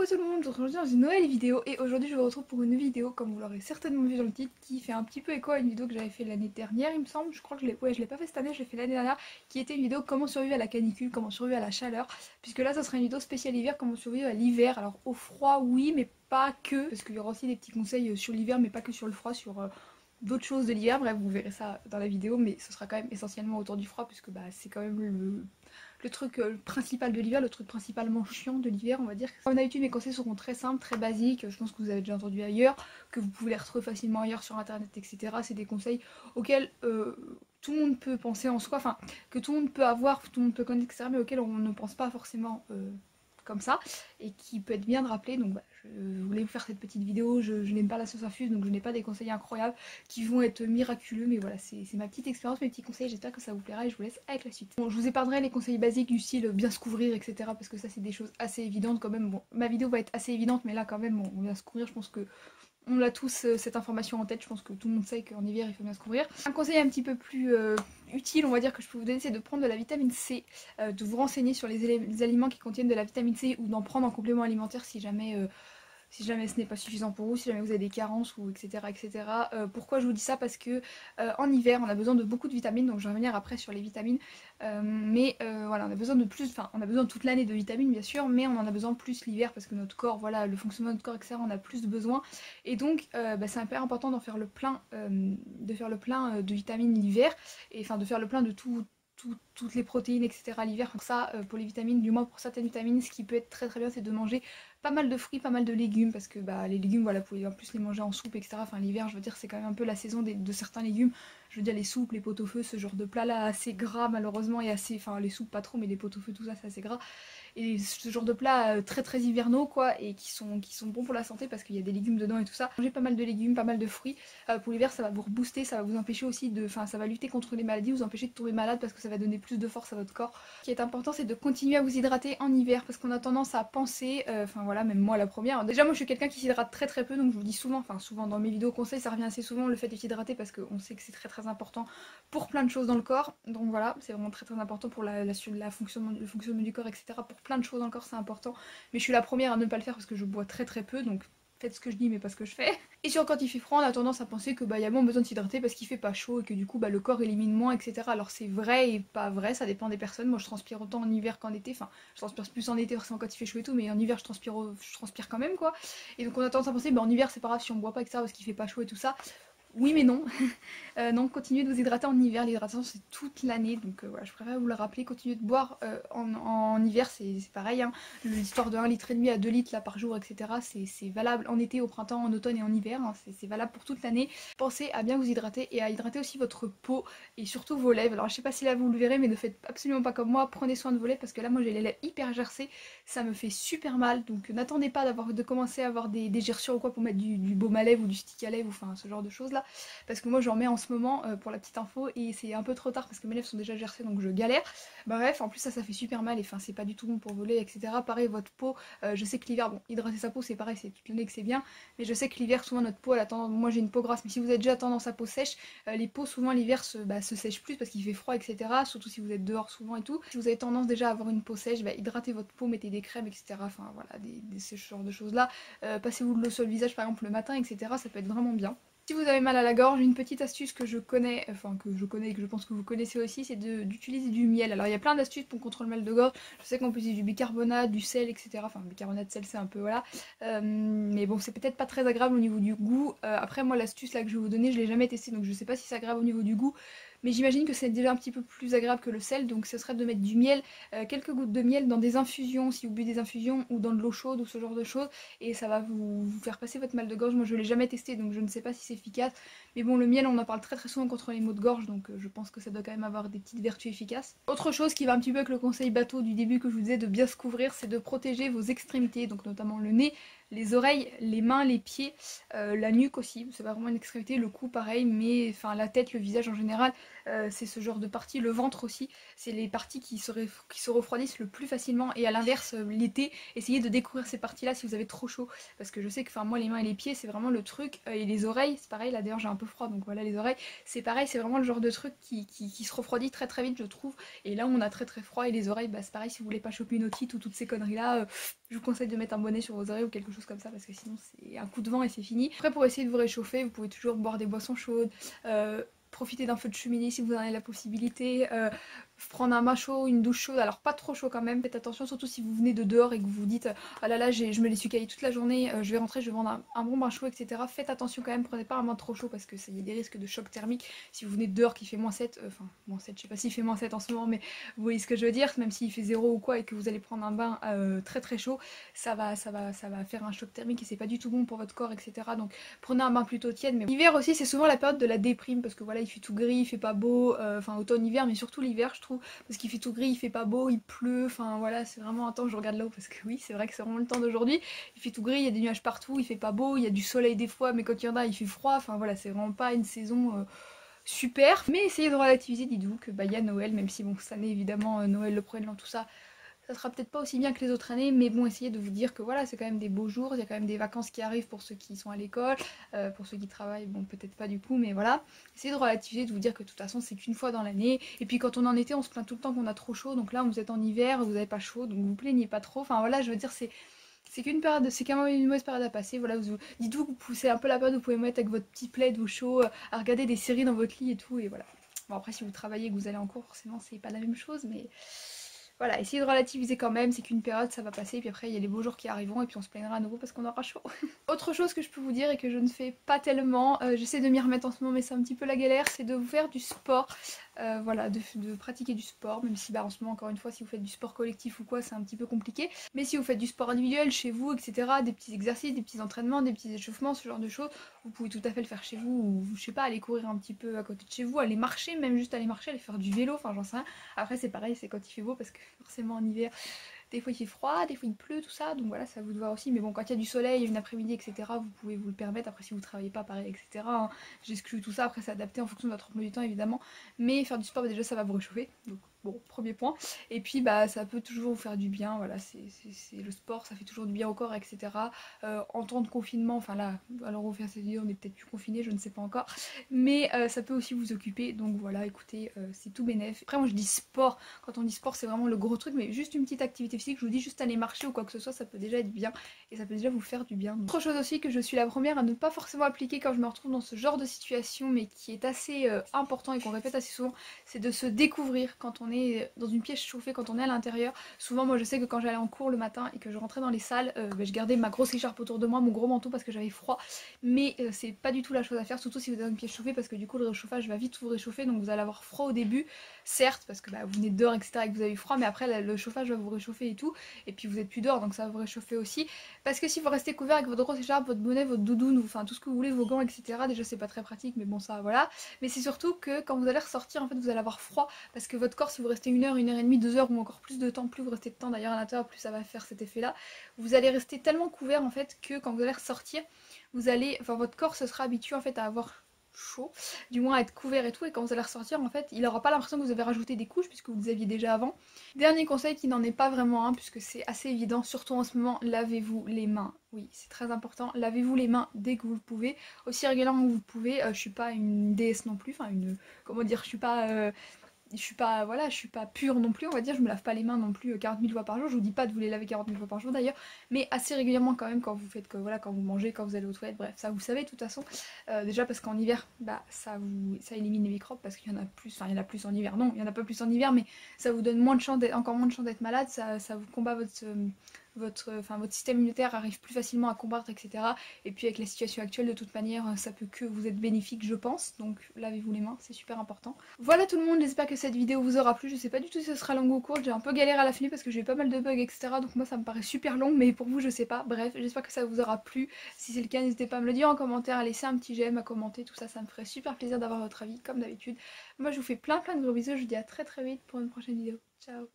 Coucou tout le monde, je vous retrouve aujourd'hui dans une nouvelle vidéo et aujourd'hui je vous retrouve pour une vidéo, comme vous l'aurez certainement vu dans le titre, qui fait un petit peu écho à une vidéo que j'avais fait l'année dernière il me semble. Je crois que je l'ai pas fait cette année, je l'ai fait l'année dernière, qui était une vidéo comment survivre à la canicule, comment survivre à la chaleur, puisque là ça sera une vidéo spéciale hiver, comment survivre à l'hiver. Alors au froid oui, mais pas que, parce qu'il y aura aussi des petits conseils sur l'hiver, mais pas que sur le froid, sur d'autres choses de l'hiver. Bref, vous verrez ça dans la vidéo, mais ce sera quand même essentiellement autour du froid, puisque bah, c'est quand même le truc principal de l'hiver, le truc principalement chiant de l'hiver, on va dire. Comme d'habitude, mes conseils seront très simples, très basiques, je pense que vous avez déjà entendu ailleurs, que vous pouvez les retrouver facilement ailleurs sur internet, etc. C'est des conseils auxquels tout le monde peut penser en soi, enfin, que tout le monde peut avoir, tout le monde peut connaître, etc., mais auxquels on ne pense pas forcément comme ça, et qui peut être bien de rappeler. Donc bah, je voulais vous faire cette petite vidéo, je n'aime pas la science infuse, donc je n'ai pas des conseils incroyables qui vont être miraculeux, mais voilà, c'est ma petite expérience, mes petits conseils, j'espère que ça vous plaira et je vous laisse avec la suite. Bon, je vous épargnerai les conseils basiques du style bien se couvrir, etc., parce que ça c'est des choses assez évidentes quand même. Bon, ma vidéo va être assez évidente, mais là quand même, bon, on vient se couvrir, je pense que on a tous cette information en tête, je pense que tout le monde sait qu'en hiver il faut bien se couvrir. Un conseil un petit peu plus utile, on va dire, que je peux vous donner, c'est de prendre de la vitamine C, de vous renseigner sur les aliments qui contiennent de la vitamine C ou d'en prendre en complément alimentaire si jamais ce n'est pas suffisant pour vous, si jamais vous avez des carences ou etc. etc. Pourquoi je vous dis ça? Parce que en hiver on a besoin de beaucoup de vitamines, donc je vais revenir après sur les vitamines, voilà, on a besoin de plus, enfin on a besoin toute l'année de vitamines bien sûr, mais on en a besoin plus l'hiver parce que notre corps, voilà, le fonctionnement de notre corps, etc., on a plus de besoins, et donc bah, c'est hyper important d'en faire le plein, de vitamines l'hiver, et enfin de faire le plein de toutes les protéines, etc., l'hiver. Donc ça, pour les vitamines, du moins pour certaines vitamines, ce qui peut être très très bien, c'est de manger pas mal de fruits, pas mal de légumes, parce que bah, les légumes, voilà, vous pouvez en plus les manger en soupe, etc. Enfin l'hiver, je veux dire, c'est quand même un peu la saison de certains légumes. Je veux dire, les soupes, les pot-au-feu, ce genre de plat là assez gras malheureusement, et assez, enfin les soupes pas trop, mais les pot-au-feu, tout ça c'est assez gras, et ce genre de plats très très hivernaux quoi, et qui sont bons pour la santé parce qu'il y a des légumes dedans et tout ça. Manger pas mal de légumes, pas mal de fruits pour l'hiver, ça va vous rebooster, ça va vous empêcher aussi de, enfin ça va lutter contre les maladies, vous empêcher de tomber malade parce que ça va donner plus de force à votre corps. Ce qui est important, c'est de continuer à vous hydrater en hiver, parce qu'on a tendance à penser, enfin voilà, même moi la première, déjà moi je suis quelqu'un qui s'hydrate très très peu, donc je vous dis souvent, enfin souvent dans mes vidéos conseils ça revient assez souvent, le fait de s'hydrater, parce qu'on sait que c'est très très important pour plein de choses dans le corps. Donc voilà, c'est vraiment très très important pour le fonctionnement du corps, etc. Pour plein de choses dans le corps, c'est important. Mais je suis la première à ne pas le faire parce que je bois très très peu, donc faites ce que je dis mais pas ce que je fais. Et sur quand il fait froid, on a tendance à penser que bah y a moins besoin de s'hydrater parce qu'il fait pas chaud et que du coup bah le corps élimine moins, etc. Alors c'est vrai et pas vrai, ça dépend des personnes. Moi je transpire autant en hiver qu'en été, enfin je transpire plus en été forcément quand il fait chaud et tout, mais en hiver je transpire quand même quoi. Et donc on a tendance à penser bah en hiver c'est pas grave si on boit pas, etc., parce qu'il fait pas chaud et tout ça. Oui mais non. Non, continuez de vous hydrater en hiver, l'hydratation c'est toute l'année, donc voilà, je préfère vous le rappeler, continuez de boire en hiver, c'est pareil, hein. L'histoire de 1,5 litre à 2 litres là, par jour, etc. C'est valable en été, au printemps, en automne et en hiver, hein. C'est valable pour toute l'année. Pensez à bien vous hydrater et à hydrater aussi votre peau et surtout vos lèvres. Alors je sais pas si là vous le verrez, mais ne faites absolument pas comme moi, prenez soin de vos lèvres parce que là moi j'ai les lèvres hyper gercées, ça me fait super mal, donc n'attendez pas de commencer à avoir des gerçures ou quoi pour mettre du baume à lèvres ou du stick à lèvres, ou enfin ce genre de choses là, parce que moi j'en mets en ce moment pour la petite info et c'est un peu trop tard parce que mes lèvres sont déjà gercées donc je galère. Bref, en plus ça fait super mal et enfin c'est pas du tout bon pour voler, etc. Pareil votre peau, je sais que l'hiver, bon hydrater sa peau c'est pareil, c'est toute l'année que c'est bien, mais je sais que l'hiver souvent notre peau elle a tendance, moi j'ai une peau grasse, mais si vous avez déjà tendance à peau sèche, les peaux souvent l'hiver se sèchent plus parce qu'il fait froid, etc. Surtout si vous êtes dehors souvent et tout. Si vous avez tendance déjà à avoir une peau sèche, bah, hydratez votre peau, mettez des crèmes, etc. Enfin voilà, ce genre de choses là. Passez-vous de l'eau sur le visage par exemple le matin, etc. Ça peut être vraiment bien. Si vous avez mal à la gorge, une petite astuce que je connais, enfin que je connais et que je pense que vous connaissez aussi, c'est d'utiliser du miel. Alors il y a plein d'astuces pour contrôler le mal de gorge. Je sais qu'on peut utiliser du bicarbonate, du sel, etc. Enfin bicarbonate, sel c'est un peu voilà. Mais bon c'est peut-être pas très agréable au niveau du goût. Après moi l'astuce là que je vais vous donner, je l'ai jamais testé donc je sais pas si c'est agréable au niveau du goût. Mais j'imagine que c'est déjà un petit peu plus agréable que le sel, donc ce serait de mettre du miel, quelques gouttes de miel dans des infusions, si vous buvez des infusions, ou dans de l'eau chaude ou ce genre de choses, et ça va vous faire passer votre mal de gorge. Moi je l'ai jamais testé donc je ne sais pas si c'est efficace, mais bon le miel on en parle très très souvent contre les maux de gorge, donc je pense que ça doit quand même avoir des petites vertus efficaces. Autre chose qui va un petit peu avec le conseil bateau du début que je vous disais de bien se couvrir, c'est de protéger vos extrémités, donc notamment le nez, les oreilles, les mains, les pieds, la nuque aussi, c'est pas vraiment une extrémité, le cou pareil, mais enfin la tête, le visage en général, c'est ce genre de parties, le ventre aussi, c'est les parties qui se refroidissent le plus facilement, et à l'inverse l'été, essayez de découvrir ces parties là si vous avez trop chaud, parce que je sais que enfin moi les mains et les pieds c'est vraiment le truc, et les oreilles c'est pareil, là d'ailleurs j'ai un peu froid donc voilà les oreilles, c'est pareil, c'est vraiment le genre de truc qui se refroidit très très vite je trouve, et là on a très très froid, et les oreilles bah c'est pareil, si vous voulez pas choper une otite ou toutes ces conneries là, je vous conseille de mettre un bonnet sur vos oreilles ou quelque chose comme ça parce que sinon c'est un coup de vent et c'est fini. Après pour essayer de vous réchauffer, vous pouvez toujours boire des boissons chaudes, profiter d'un feu de cheminée si vous en avez la possibilité, prendre un bain chaud, une douche chaude, alors pas trop chaud quand même, faites attention surtout si vous venez de dehors et que vous vous dites ah là là je me les suis caillés toute la journée, je vais rentrer, je vais prendre un bon bain chaud etc. Faites attention quand même, prenez pas un bain trop chaud parce que ça y a des risques de choc thermique si vous venez de dehors qui fait -7, enfin -7 je sais pas s'il fait -7 en ce moment mais vous voyez ce que je veux dire, même s'il fait 0 ou quoi et que vous allez prendre un bain très très chaud, ça va faire un choc thermique et c'est pas du tout bon pour votre corps etc. Donc prenez un bain plutôt tiède. Mais l'hiver aussi c'est souvent la période de la déprime parce que voilà il fait tout gris, il fait pas beau, enfin automne-hiver mais surtout l'hiver je trouve parce qu'il fait tout gris, il fait pas beau, il pleut, enfin voilà c'est vraiment un temps, je regarde là-haut parce que oui c'est vrai que c'est vraiment le temps d'aujourd'hui, il fait tout gris, il y a des nuages partout, il fait pas beau, il y a du soleil des fois mais quand il y en a il fait froid, enfin voilà c'est vraiment pas une saison super. Mais essayez de relativiser, dites-vous que bah il y a Noël, même si bon cette année évidemment Noël, le premier de l'an, tout ça, ça sera peut-être pas aussi bien que les autres années, mais bon, essayez de vous dire que voilà, c'est quand même des beaux jours, il y a quand même des vacances qui arrivent pour ceux qui sont à l'école, pour ceux qui travaillent, bon peut-être pas du coup, mais voilà. Essayez de relativiser, de vous dire que de toute façon c'est qu'une fois dans l'année, et puis quand on est en été, on se plaint tout le temps qu'on a trop chaud, donc là vous êtes en hiver, vous avez pas chaud, donc vous plaignez pas trop, enfin voilà, je veux dire c'est qu'une période, c'est quand même une mauvaise période à passer, voilà, dites-vous que vous poussez un peu la période, vous pouvez mettre avec votre petit plaid ou chaud, à regarder des séries dans votre lit et tout, et voilà. Bon après si vous travaillez et que vous allez en cours, forcément c'est pas la même chose, mais voilà, essayez de relativiser quand même, c'est qu'une période, ça va passer, et puis après il y a les beaux jours qui arriveront, et puis on se plaignera à nouveau parce qu'on aura chaud. Autre chose que je peux vous dire et que je ne fais pas tellement, j'essaie de m'y remettre en ce moment mais c'est un petit peu la galère, c'est de vous faire du sport, voilà, de pratiquer du sport, même si bah en ce moment encore une fois si vous faites du sport collectif ou quoi c'est un petit peu compliqué, mais si vous faites du sport individuel chez vous etc, des petits exercices, des petits entraînements, des petits échauffements, ce genre de choses, vous pouvez tout à fait le faire chez vous, ou je sais pas, aller courir un petit peu à côté de chez vous, aller marcher, même juste aller marcher, aller faire du vélo, enfin j'en sais rien. Après c'est pareil, c'est quand il fait beau parce que forcément en hiver des fois il fait froid, des fois il pleut, tout ça, donc voilà, ça vous de voir aussi. Mais bon, quand il y a du soleil, une après-midi, etc., vous pouvez vous le permettre. Après, si vous travaillez pas, pareil, etc., hein, j'exclus tout ça. Après, c'est adapté en fonction de votre emploi du temps, évidemment. Mais faire du sport, bah, déjà, ça va vous réchauffer. Donc, bon, premier point. Et puis, bah, ça peut toujours vous faire du bien. Voilà, c'est le sport, ça fait toujours du bien au corps, etc. En temps de confinement, enfin là, alors on fait cette vidéo, on est peut-être plus confiné, je ne sais pas encore. Mais ça peut aussi vous occuper. Donc voilà, écoutez, c'est tout bénef. Après, moi, je dis sport. Quand on dit sport, c'est vraiment le gros truc, mais juste une petite activité physique, je vous dis juste aller marcher ou quoi que ce soit, ça peut déjà être bien et ça peut déjà vous faire du bien. Autre chose aussi que je suis la première à ne pas forcément appliquer quand je me retrouve dans ce genre de situation, mais qui est assez important et qu'on répète assez souvent, c'est de se découvrir quand on est dans une pièce chauffée, quand on est à l'intérieur. Souvent, moi je sais que quand j'allais en cours le matin et que je rentrais dans les salles, je gardais ma grosse écharpe autour de moi, mon gros manteau parce que j'avais froid, mais c'est pas du tout la chose à faire, surtout si vous êtes dans une pièce chauffée parce que du coup le réchauffage va vite vous réchauffer, donc vous allez avoir froid au début, certes parce que bah, vous venez dehors etc et que vous avez froid, mais après le chauffage va vous réchauffer et tout, et puis vous êtes plus dehors donc ça va vous réchauffer aussi, parce que si vous restez couvert avec votre grosse écharpe, votre bonnet, votre doudoune, enfin tout ce que vous voulez, vos gants etc, déjà c'est pas très pratique mais bon ça voilà, mais c'est surtout que quand vous allez ressortir en fait vous allez avoir froid, parce que votre corps si vous restez 1 heure, 1 heure et demie, 2 heures ou encore plus de temps, plus vous restez de temps d'ailleurs à l'intérieur, plus ça va faire cet effet là, vous allez rester tellement couvert en fait que quand vous allez ressortir, vous allez, enfin votre corps se sera habitué en fait à avoir chaud, du moins à être couvert et tout, et quand vous allez ressortir en fait il n'aura pas l'impression que vous avez rajouté des couches puisque vous les aviez déjà avant. Dernier conseil qui n'en est pas vraiment un puisque c'est assez évident, surtout en ce moment, lavez-vous les mains. Oui, c'est très important, lavez-vous les mains dès que vous le pouvez, aussi régulièrement que vous le pouvez. Je suis pas une déesse non plus, enfin une, comment dire, je suis pas pure non plus, on va dire, je me lave pas les mains non plus 40 000 fois par jour, je vous dis pas de vous les laver 40 000 fois par jour d'ailleurs, mais assez régulièrement quand même quand vous faites que voilà, quand vous mangez, quand vous allez aux toilettes, bref, ça vous savez de toute façon. Déjà parce qu'en hiver, bah ça élimine les microbes parce qu'il y en a plus, enfin il y en a plus en hiver, non, il y en a pas plus en hiver, mais ça vous donne moins de chance encore moins de chance d'être malade, ça vous combat votre système immunitaire arrive plus facilement à combattre, etc. Et puis avec la situation actuelle, de toute manière, ça peut que vous être bénéfique, je pense. Donc lavez-vous les mains, c'est super important. Voilà tout le monde, j'espère que cette vidéo vous aura plu. Je sais pas du tout si ce sera long ou court, j'ai un peu galéré à la finir parce que j'ai eu pas mal de bugs, etc. Donc moi ça me paraît super long, mais pour vous je sais pas. Bref, j'espère que ça vous aura plu. Si c'est le cas, n'hésitez pas à me le dire en commentaire, à laisser un petit j'aime, à commenter, tout ça, ça me ferait super plaisir d'avoir votre avis, comme d'habitude. Moi je vous fais plein de gros bisous, je vous dis à très vite pour une prochaine vidéo. Ciao.